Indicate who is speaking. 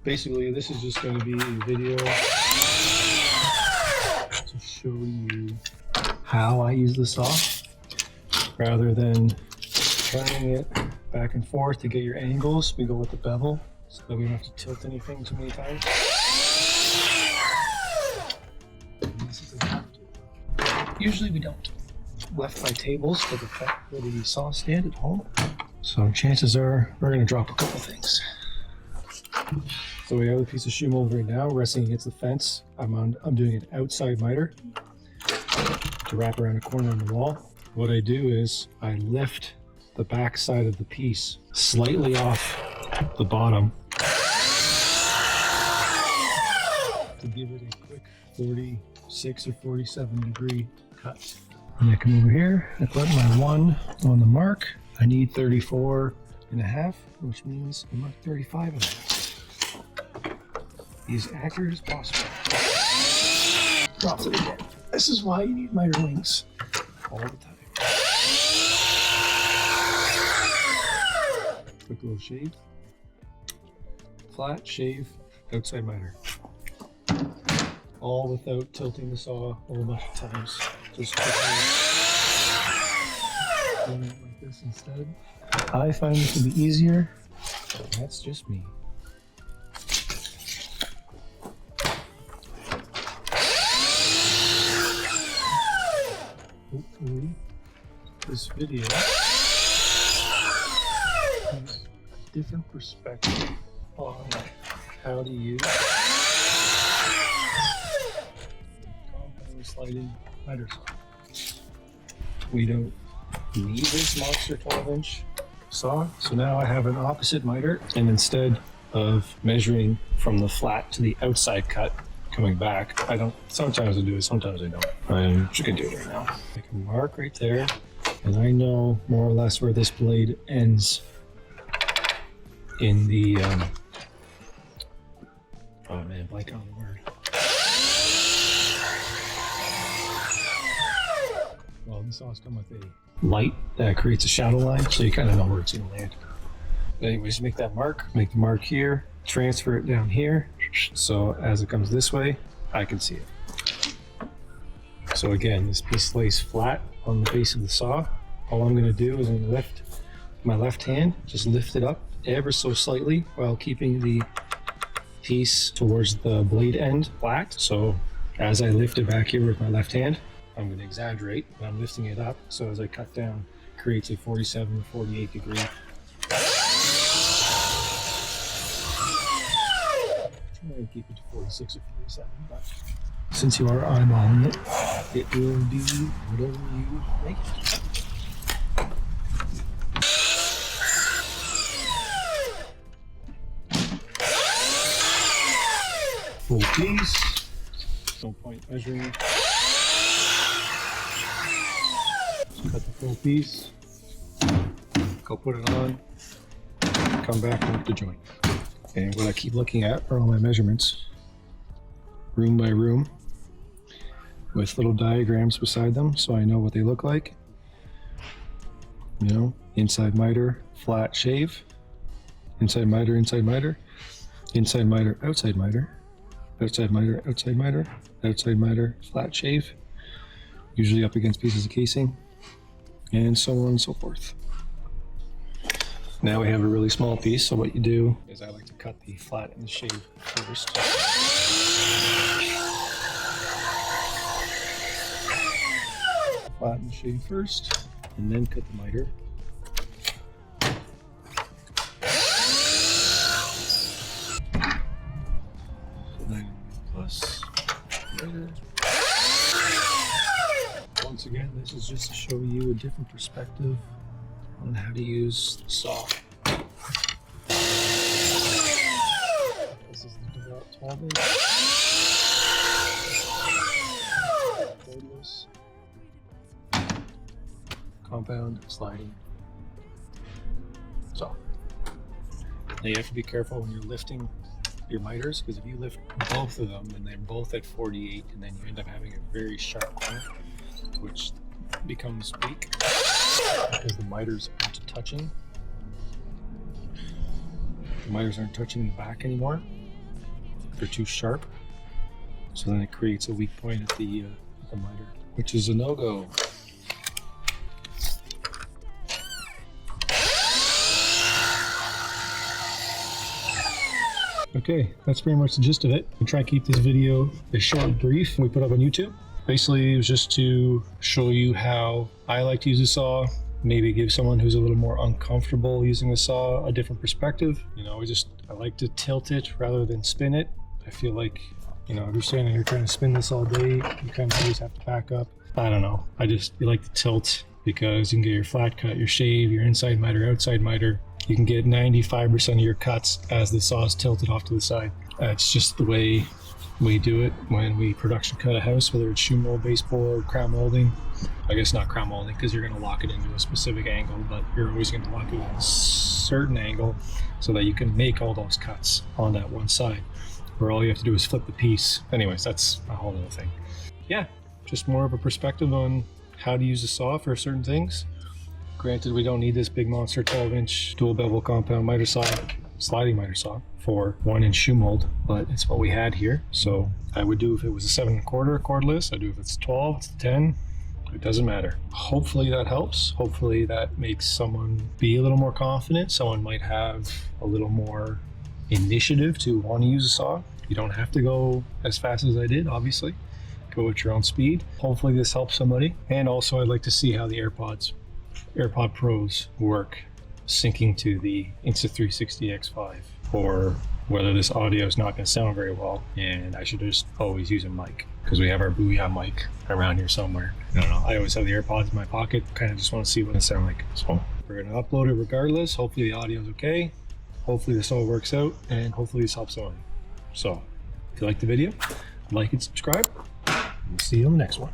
Speaker 1: Basically, this is just going to be a video to show you how I use the saw, rather than turning it back and forth to get your angles. We go with the bevel so that we don't have to tilt anything too many times. Usually we don't. Left my tables for the saw stand at home. So chances are we're going to drop a couple things. So we have a piece of shoe mold right now resting against the fence. I'm doing an outside miter to wrap around a corner on the wall. What I do is I lift the back side of the piece slightly off the bottom to give it a quick 46 or 47 degree cut. And I come over here, I put my 1 on the mark. I need 34.5, which means I mark 35.5. Be as accurate as possible. Drops it again. This is why you need miter wings all the time. Quick little shave. Flat shave, outside miter. All without tilting the saw a whole bunch of times. Just quickly doing it like this instead. I find this to be easier. That's just me. Hopefully, this video has a different perspective on how to use compound sliding miter saw. We don't need this monster 12-inch saw, so now I have an opposite miter, and instead of measuring from the flat to the outside cut coming back, I don't, sometimes I do it, sometimes I don't. I'm just gonna do it right now. I can mark right there, and I know more or less where this blade ends in the, oh man, blank on the word. Well, these saws come with a light that creates a shadow line, so you kind of know where it's gonna land. But anyways, make that mark, make the mark here, transfer it down here, so as it comes this way, I can see it. So again, this piece lays flat on the base of the saw. All I'm gonna do is I'm gonna lift my left hand, just lift it up ever so slightly while keeping the piece towards the blade end flat. So as I lift it back here with my left hand, I'm going to exaggerate, but I'm lifting it up, so as I cut down, it creates a 47 or 48 degree. Try and keep it to 46 or 47, but since you are eyeballing it, it will be whatever you make it. Full piece, no point measuring it. Cut the full piece, go put it on, come back and work the joint. And what I keep looking at are all my measurements, room by room, with little diagrams beside them so I know what they look like. You know, inside miter, flat shave, inside miter, inside miter, inside miter, outside miter, outside miter, outside miter, outside miter, flat shave, usually up against pieces of casing, and so on and so forth. Now we have a really small piece, so what you do is I like to cut the flat and the shave first. Flat and shave first, and then cut the miter. So 9 plus miter. Once again, this is just to show you a different perspective on how to use the saw. This is the Dewalt 12-inch. Cordless. Compound sliding saw. Now you have to be careful when you're lifting your miters, because if you lift both of them and they're both at 48, and then you end up having a very sharp corner, which becomes weak because the miters aren't touching. The miters aren't touching the back anymore. They're too sharp. So then it creates a weak point at the miter, which is a no-go. Okay, that's pretty much the gist of it. I try to keep this video as short and brief we put up on YouTube. Basically, it was just to show you how I like to use a saw, maybe give someone who's a little more uncomfortable using a saw a different perspective. You know, I like to tilt it rather than spin it. I feel like, you know, if you're standing here trying to spin this all day, you kind of always have to back up. I don't know. You like to tilt because you can get your flat cut, your shave, your inside miter, outside miter. You can get 95% of your cuts as the saw is tilted off to the side. That's just the way we do it when we production cut a house, whether it's shoe mold, baseboard, crown molding. I guess not crown molding because you're going to lock it into a specific angle, but you're always going to lock it at a certain angle so that you can make all those cuts on that one side, where all you have to do is flip the piece. Anyways, that's a whole other thing. Yeah, just more of a perspective on how to use a saw for certain things. Granted, we don't need this big monster 12-inch dual bevel compound miter saw, sliding miter saw for 1-inch shoe mold, but it's what we had here. So I would do if it was a 7 1/4 cordless. I'd do if it's 12, it's 10. It doesn't matter. Hopefully that helps. Hopefully that makes someone be a little more confident. Someone might have a little more initiative to want to use a saw. You don't have to go as fast as I did, obviously. Go at your own speed. Hopefully this helps somebody. And also I'd like to see how the AirPod Pros work syncing to the Insta360 X5, or whether this audio is not going to sound very well and I should just always use a mic because we have our Booyah mic around here somewhere. I don't know. I always have the AirPods in my pocket, kind of just want to see what it sounds like. So we're going to upload it regardless. Hopefully the audio is okay. Hopefully this all works out, and hopefully this helps someone. So if you like the video, like and subscribe. We'll see you on the next one.